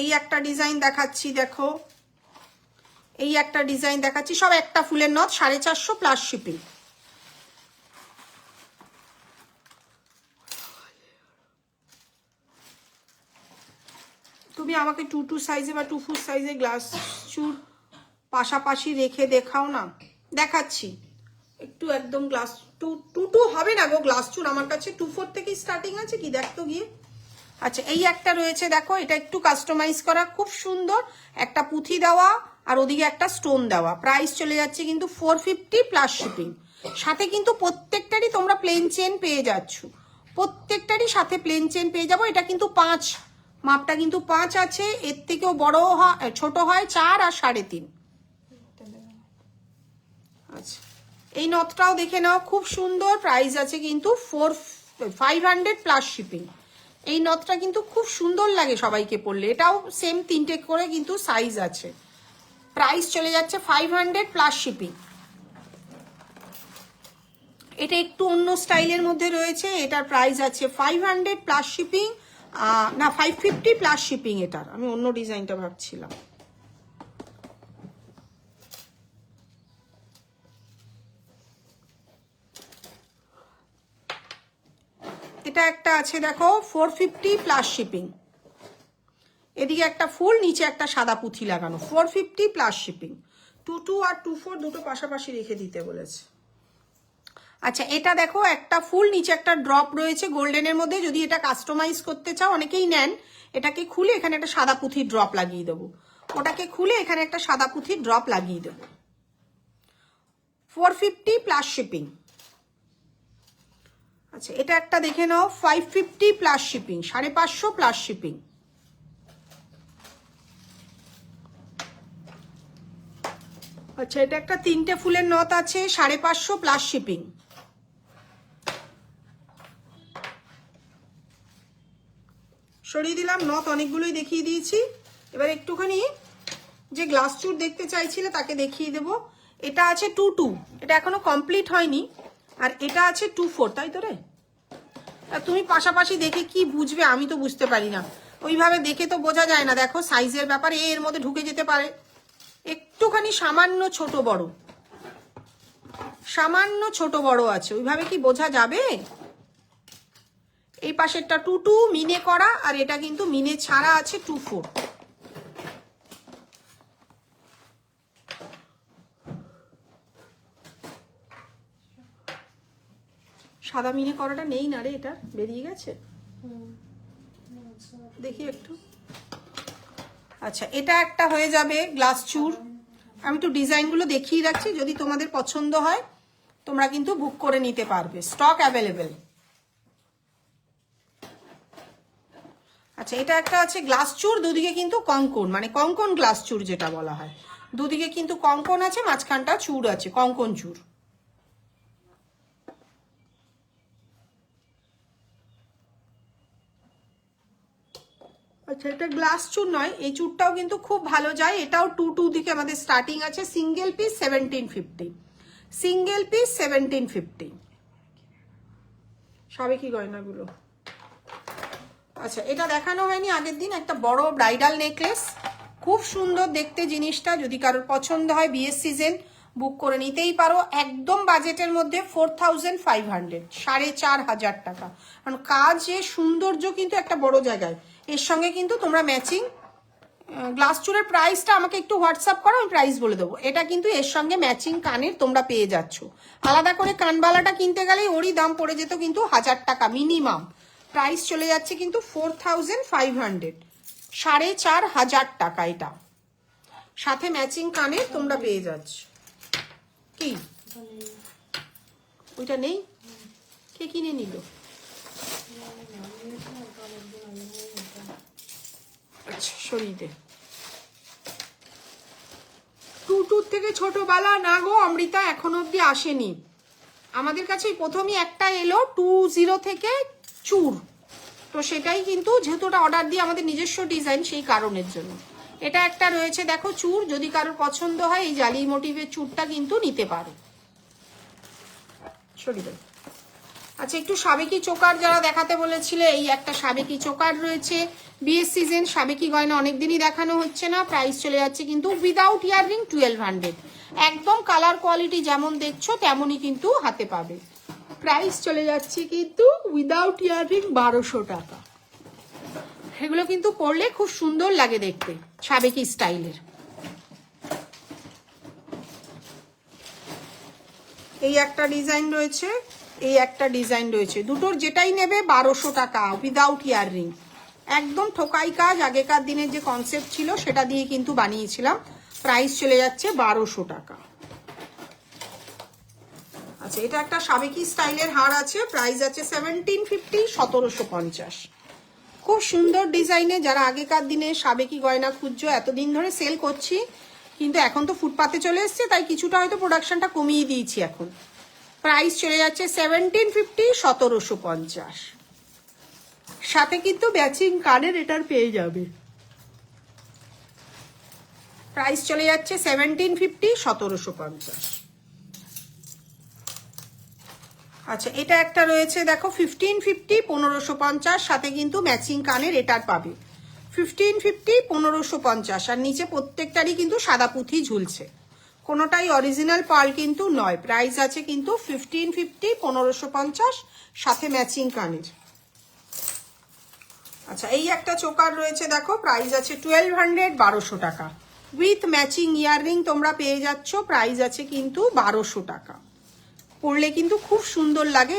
এই একটা ডিজাইন দেখাচ্ছি, দেখো এই একটা ডিজাইন দেখাচ্ছি, সব একটা ফুলের নথ, 450 প্লাস শিপিং। তুমি আমাকে 2 সাইজে বা 2 সাইজে গ্লাস চুর পাশাপাশি রেখে দেখাও না। দেখাচ্ছি একটু, একদম গ্লাস টু হবে না গো, গ্লাস চুর আমার কাছে 2-4 থেকেই স্টার্টিং আছে, কি দেখতো গিয়ে। আচ্ছা এই একটা রয়েছে দেখো, এটা একটু কাস্টমাইজ করা, খুব সুন্দর, একটা পুঁথি দেওয়া আর ওদিকে একটা স্টোন দেওয়া। প্রাইস চলে যাচ্ছে কিন্তু 450 প্লাস শিপিং। সাথে কিন্তু প্রত্যেকটারই তোমরা প্লেন চেন পেয়ে যাচ্ছ, প্রত্যেকটারই সাথে প্লেন চেন পেয়ে যাবো। এটা কিন্তু 5, মাপটা কিন্তু 5 আছে, এর থেকেও বড় হয়, ছোট হয় 4 আর 3.5। আচ্ছা এই নথটাও দেখে নাও, খুব সুন্দর, প্রাইস আছে কিন্তু 500 প্লাস শিপিং। এই নথটা কিন্তু খুব সুন্দর লাগে সবাইকে পরলে, এটাও সেম 3টে করে কিন্তু সাইজ আছে। প্রাইস চলে যাচ্ছে 500 প্লাস শিপিং। এটা একটু অন্য স্টাইলের মধ্যে রয়েছে, এটার প্রাইস আছে 500 প্লাস শিপিং, না 550 প্লাস শিপিং। এটার আমি অন্য ডিজাইনটা ভাবছিলাম। এটা একটা আছে দেখো 450 প্লাস শিপিং, এদিকে একটা ফুল, নিচে একটা সাদা পুঁথি লাগানো, 450 প্লাস শিপিং। 2 আর 2 দুটো পাশাপাশি রেখে দিতে বলেছে। আচ্ছা এটা দেখো, একটা ফুল, নিচে একটা ড্রপ রয়েছে গোল্ডেনের মধ্যে। যদি এটা কাস্টমাইজ করতে চাও, অনেকেই নেন, এটাকে খুলে এখানে একটা সাদা পুঁথির ড্রপ লাগিয়ে দেবো, ওটাকে খুলে এখানে একটা সাদা পুঁথির ড্রপ লাগিয়ে দেবো। 450 প্লাস শিপিং। আচ্ছা এটা একটা দেখে নাও, 550 প্লাস শিপিং, 550 প্লাস শিপিং। আচ্ছা এটা একটা 3টে ফুলের নথ আছে, 550 প্লাস শিপিং। সরিয়ে দিলাম, নথ অনেকগুলোই দেখিয়ে দিয়েছি। এবার একটুখানি যে গ্লাস চুর দেখতে চাইছিলে তাকে দেখিয়ে দেবো। এটা আছে 2-2, এটা এখনো কমপ্লিট হয়নি। আর এটা আছে 2-4, তাই তো রে? তুমি পাশাপাশি দেখে কি বুঝবে, আমি তো বুঝতে পারি না, ওইভাবে দেখে তো বোঝা যায় না। দেখো সাইজের ব্যাপার, এর মধ্যে ঢুকে যেতে পারে, একটুখানি সামান্য ছোট বড়, সামান্য ছোট বড় আছে, ওইভাবে কি বোঝা যাবে? এই পাশেরটা 2-2 মিনে করা, আর এটা কিন্তু মিনে ছাড়া আছে 2-4। সাদা মিনে করাটা নেই না রে, এটা বেরিয়ে গেছে, দেখি একটু। আচ্ছা এটা একটা হয়ে যাবে গ্লাস চুর। আমি একটু ডিজাইনগুলো দেখিয়ে রাখছি, যদি তোমাদের পছন্দ হয় তোমরা কিন্তু বুক করে নিতে পারবে, স্টক অ্যাভেলেবেল। আচ্ছা এটা একটা আছে গ্লাস চুর, দুদিকে কিন্তু কঙ্কন, মানে কঙ্কন গ্লাস চুর যেটা বলা হয়, দুদিকে কিন্তু কঙ্কন আছে, মাঝখানটা চুর আছে, কঙ্কন চুর। আচ্ছা এটা গ্লাস চুর নয়, এই চুরটাও কিন্তু খুব ভালো যায়, এটাও 2-2 দিকে আমাদের স্টার্টিং আছে। Single piece 1750, single piece 1750। সাবেকি গয়নাগুলো। আচ্ছা এটা দেখানো হয়নি আগের দিন, একটা বড় ব্রাইডাল নেকলেস, খুব সুন্দর দেখতে জিনিসটা। যদি কারোর পছন্দ হয় বিয়ের সিজন বুক করে নিতেই পারো, একদম বাজেটের মধ্যে 4500, 4500 টাকা। কারণ কাজের সৌন্দর্য কিন্তু একটা বড় জায়গায়। এর সঙ্গে কিন্তু তোমরা ম্যাচিং গ্লাস চুরের প্রাইসটা আমাকে একটু হোয়াটসঅ্যাপ করো, আমি প্রাইস বলে দেবো। এটা কিন্তু এর সঙ্গে ম্যাচিং কানের তোমরা পেয়ে যাচ্ছ। আলাদা করে কানবালাটা কিনতে গেলেই ওরই দাম পড়ে যেত কিন্তু 1000 টাকা মিনিমাম। প্রাইস চলে যাচ্ছে কিন্তু 4500, 4500 টাকা। এটা সাথে ম্যাচিং কানের তোমরা পেয়ে যাচ্ছ। কি ওইটা নেই? কে কিনে নিল? আচ্ছা সরিয়ে দে। 2-2 থেকে ছোট বালা না গো অমৃতা, এখনো অব্দি আসেনি আমাদের কাছে। প্রথমই একটা এলো 20 থেকে চুর, তো সেটাই কিন্তু যেহেতু ওটা অর্ডার দিয়ে আমাদের নিজস্ব ডিজাইন, সেই কারণের জন্য। এটা একটা রয়েছে দেখো চুর, যদি কারোর পছন্দ হয় এই জালি মোটিভের চুরটা কিন্তু নিতে পারো। সরিয়ে দাও। আচ্ছা, একটু সাবেকি চোকার যারা দেখাতে বলেছিলে, এই একটা সাবেকি চোকার রয়েছে। বিয়ের সিজন, সাবেকি গয়না অনেকদিনই দেখানো হচ্ছে না। প্রাইস চলে যাচ্ছে কিন্তু উইদাউট ইয়াররিং 1200। একদম কালার কোয়ালিটি যেমন দেখছো তেমনই কিন্তু হাতে পাবে। প্রাইস চলে যাচ্ছে কিন্তু উইদাউট ইয়াররিং 1200 টাকা। এগুলো কিন্তু পরলে খুব সুন্দর লাগে দেখতে, সাবেকি স্টাইলের। এই একটা ডিজাইন রয়েছে, এই একটা ডিজাইন রয়েছে, দুটোর যেটাই নেবে 1200 টাকা উইদাউট ইয়াররিং। একদম ঠোকাই কাজ, আগেকার দিনের যে কনসেপ্ট ছিল সেটা দিয়ে কিন্তু বানিয়েছিলাম। প্রাইস চলে যাচ্ছে 1200 টাকা। আচ্ছা, এটা একটা সাবেকি স্টাইলের হার আছে, প্রাইস আছে 1750, 1750। খুব সুন্দর ডিজাইনে। যারা আগেকার দিনে সাবেকি গয়না খুঁজছো, এতদিন ধরে সেল করছি কিন্তু এখন তো ফুটপাতে চলে এসছে, তাই কিছুটা হয়তো প্রোডাকশনটা কমিয়ে দিয়েছি এখন। প্রাইস চলে যাচ্ছে 1750, 1750। সাথে কিন্তু ম্যাচিং কানের এটার পেয়ে যাবে। প্রাইস চলে যাচ্ছে 1750, 1750। আচ্ছা, এটা একটা রয়েছে দেখো 1550, 1550, সাথে কিন্তু ম্যাচিং কানের এটার পাবে 1550, 1550। আর নিচে প্রত্যেকটারই কিন্তু সাদা পুঁথি ঝুলছে, কোনোটাই অরিজিনাল পার্ল কিন্তু নয়। প্রাইস আছে কিন্তু 1550, 1550, সাথে ম্যাচিং কানের। আচ্ছা, এই একটা চোকার রয়েছে দেখো, প্রাইস আছে 1200, 1200 টাকা। উইথ ম্যাচিং ইয়াররিং তোমরা পেয়ে যাচ্ছ। প্রাইস আছে কিন্তু 1200 টাকা। পরলে কিন্তু খুব সুন্দর লাগে।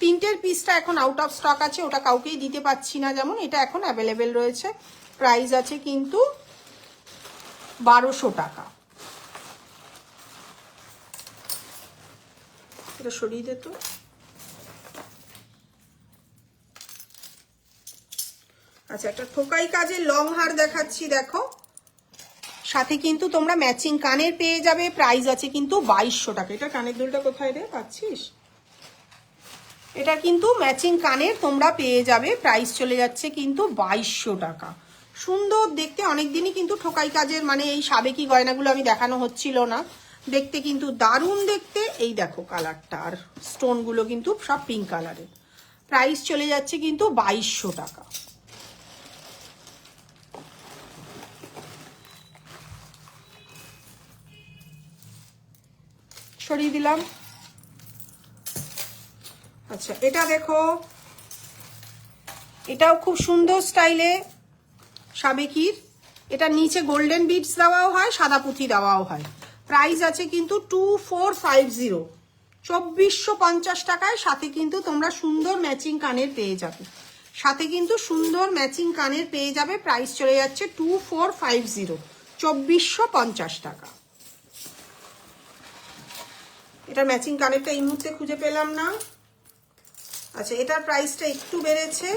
তিনটের পিসটা এখন আউট অফ স্টক আছে, ওটা কাউকেই দিতে পারছি না, যেমন এটা এখন অ্যাভেলেবেল রয়েছে। প্রাইস আছে কিন্তু 1200 টাকা। এটা সরিয়ে দে তো। আচ্ছা, একটা ঠোকাই কাজের লং হার দেখাচ্ছি দেখো, সাথে কিন্তু তোমরা ম্যাচিং কানের পেয়ে যাবে। প্রাইস আছে কিন্তু 2200 টাকা। এটা কানের দুলটা কোথায় রে, পাচ্ছিস? এটা কিন্তু ম্যাচিং কানের তোমরা পেয়ে যাবে। প্রাইস চলে যাচ্ছে কিন্তু 2200 টাকা। সুন্দর দেখতে। অনেকদিনই কিন্তু ঠোকাই কাজের মানে এই সাবেকি গয়নাগুলো আমি দেখানো হচ্ছিল না, দেখতে কিন্তু দারুণ দেখতে। এই দেখো কালারটা, আর স্টোনগুলো কিন্তু সব পিঙ্ক কালারের। প্রাইস চলে যাচ্ছে কিন্তু 2200 টাকা। সরিয়ে দিলাম। আচ্ছা, এটা দেখো, এটাও খুব সুন্দর স্টাইলে সাবেকির। এটা নিচে গোল্ডেন বিডস দেওয়াও হয়, সাদা পুঁথি দেওয়াও হয়। প্রাইস আছে কিন্তু 2450, 2450 টাকায়। সাথে কিন্তু তোমরা সুন্দর ম্যাচিং কানের পেয়ে যাবে, সাথে কিন্তু সুন্দর ম্যাচিং কানের পেয়ে যাবে। প্রাইস চলে যাচ্ছে 2450, 2450 টাকা। এটার ম্যাচিং কানেরটা এই মুহূর্তে খুঁজে পেলাম না। আচ্ছা, এটার প্রাইসটা একটু বেড়েছে,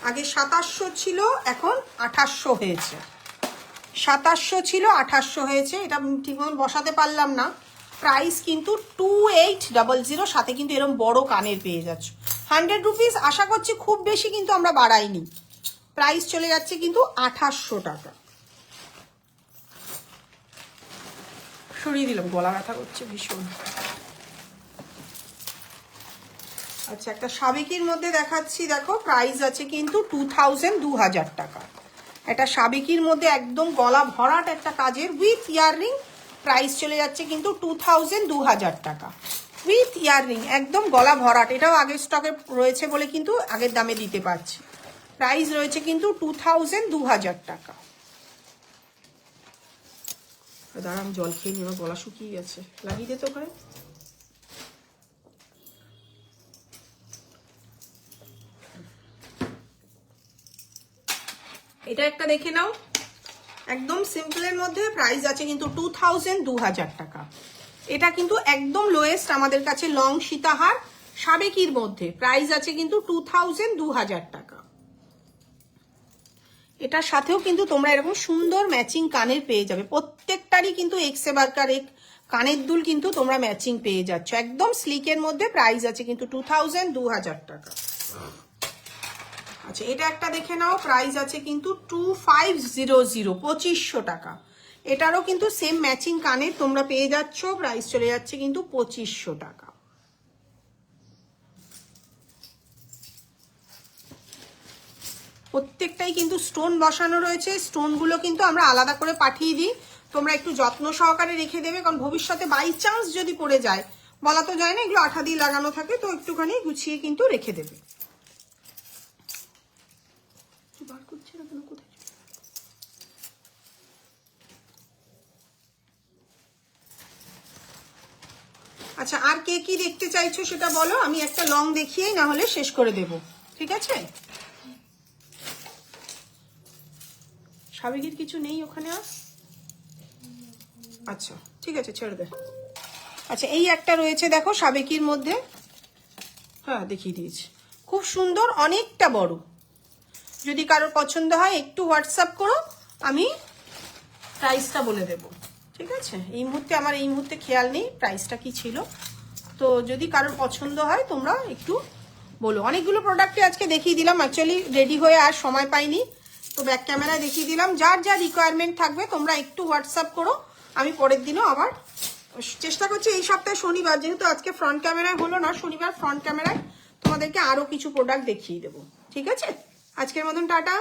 আগে 2700 ছিল, এখন 2800 হয়েছে। 2700 ছিল, 2800 হয়েছে। এটা ঠিকমতো বসাতে পারলাম না। প্রাইস কিন্তু 2800, সাথে কিন্তু এরকম বড় কানের পেয়ে যাচ্ছ। 100 রুপিস আশা করছি, খুব বেশি কিন্তু আমরা বাড়াইনি। প্রাইস চলে যাচ্ছে কিন্তু 2800 টাকা। সরিয়ে দিলাম, গলা ব্যথা করছে ভীষণ। আচ্ছা, একটা সাবেকির মধ্যে দেখাচ্ছি দেখো, প্রাইস আছে কিন্তু 2000 টাকা। এটা সাবেকির মধ্যে একদম গলা ভরাট একটা কাজের উইথ ইয়াররিং। প্রাইস চলে যাচ্ছে কিন্তু 2000 টাকা উইথ ইয়াররিং, একদম গলা ভরাট। এটাও আগের স্টকে রয়েছে বলে কিন্তু আগের দামে দিতে পারছি। প্রাইস রয়েছে কিন্তু 2000 টাকা। দাঁড়া, আমি জল খেয়ে নিয়ে, আমার গলা শুকিয়ে গেছে, লাগিয়ে দে তো ওখানে। এটা একটা দেখে নাও, একদম সিম্পলের মধ্যে। প্রাইস আছে কিন্তু 2000 টাকা। এটা কিন্তু একদম লোয়েস্ট আমাদের কাছে লং সীতাহার সাবেকির মধ্যে। প্রাইস আছে কিন্তু 2000 টাকা। এটার সাথেও কিন্তু তোমরা এরকম সুন্দর ম্যাচিং কানের পেয়ে যাবে। প্রত্যেকটারই কিন্তু এক্সে বার্কার এক কানের দুল কিন্তু তোমরা ম্যাচিং পেয়ে যাচ্ছ, একদম স্লিকের মধ্যে। প্রাইস আছে কিন্তু 2000 টাকা। আচ্ছা, এটা একটা দেখে নাও, প্রাইস আছে কিন্তু 2500, 2500 টাকা। এটারও কিন্তু সেম ম্যাচিং কানের তোমরা পেয়ে যাচ্ছ। প্রাইস চলে যাচ্ছে কিন্তু 2500 টাকা। প্রত্যেকটাই কিন্তু স্টোন বসানো রয়েছে। স্টোনগুলো কিন্তু আমরা আলাদা করে পাঠিয়ে দিই, তোমরা একটু যত্ন সহকারে রেখে দেবে, কারণ ভবিষ্যতে বাই চান্স যদি পড়ে যায়, বলা তো যায় না, এগুলো আঠা দিয়ে লাগানো থাকে, তো একটুখানি গুছিয়ে কিন্তু রেখে দেবে। আচ্ছা, আর কে কি দেখতে চাইছো সেটা বলো, আমি একটা লং দেখিয়েই না হলে শেষ করে দেব, ঠিক আছে? সাবেকির কিছু নেই ওখানে আর? আচ্ছা ঠিক আছে, ছেড়ে দে। আচ্ছা, এই একটা রয়েছে দেখো সাবেকির মধ্যে, হ্যাঁ দেখিয়ে দিয়েছি, খুব সুন্দর, অনেকটা বড়। যদি কারোর পছন্দ হয় একটু হোয়াটসঅ্যাপ করো, আমি প্রাইসটা বলে দেব, ঠিক আছে? এই মুহূর্তে খেয়াল নেই প্রাইসটা কি ছিল, তো যদি কারোর পছন্দ হয় তোমরা একটু বলো। অনেকগুলো প্রোডাক্টই আজকে দেখিয়ে দিলাম, অ্যাকচুয়ালি রেডি হয়ে আর সময় পাইনি, তো ব্যাক ক্যামেরায় দেখিয়ে দিলাম। যার যা রিকোয়ারমেন্ট থাকবে তোমরা একটু হোয়াটসঅ্যাপ করো, আমি পরের দিনও আবার চেষ্টা করছি এই সপ্তাহে শনিবার, যেহেতু আজকে ফ্রন্ট ক্যামেরায় হলো না, শনিবার ফ্রন্ট ক্যামেরায় তোমাদেরকে আরো কিছু প্রোডাক্ট দেখিয়ে দেবো, ঠিক আছে? আজকের মতন টাটা।